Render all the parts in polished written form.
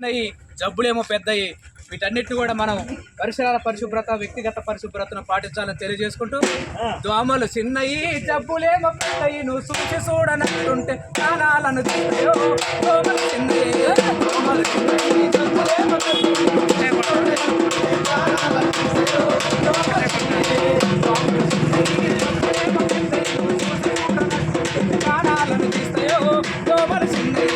చిన్నవి జబ్బులేమో పెద్దవి. వీటన్నిటిని కూడా మనం పరిసరాల పరిశుభ్రత, వ్యక్తిగత పరిశుభ్రతను పాటించాలని తెలియజేసుకుంటూ, దోమలు చిన్నయి జబ్బులేమో పెద్దయి నువ్వు చూసి చూడనట్టుంటే ప్రాణాలను తీస్తాయో. దోమలు చిన్నయి దోమలు చిన్నయి జబ్బులేమో ప్రాణాలను తీస్తాయో. దోమలు చిన్నయి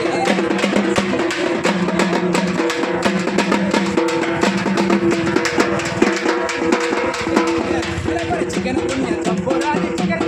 చికెన్ సంబోరాన్ని చికెన్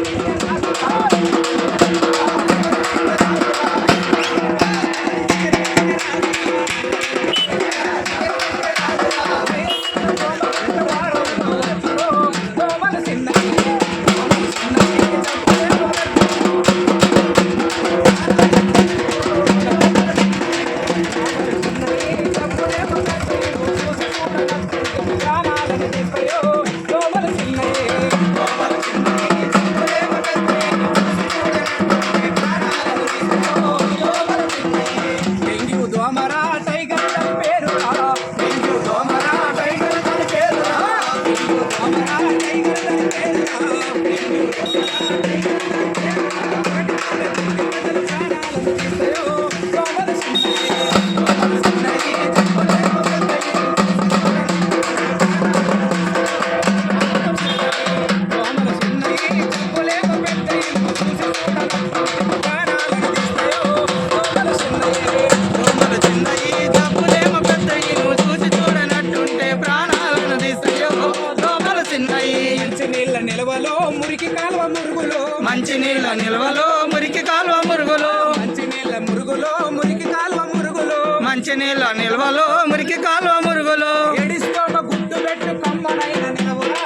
మురికి కాలువ మురుగులు, మంచినీళ్ళ నిల్వలో మురికి కాలువ మురుగులు, మంచినీళ్ళ మురుగులో మురికి కాలువ మురుగులు, మంచినీళ్ళ నిల్వలో మురికి కాలువ మురుగులు, ఎడిస్తోట గుర్తు పెట్టు కమ్మనైన నిలవురా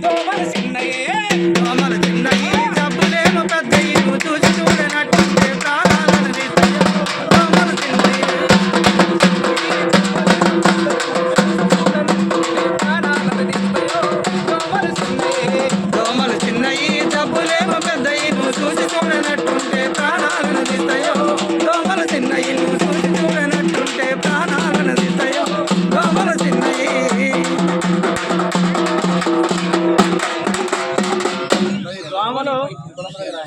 దోమలు చిన్నయే.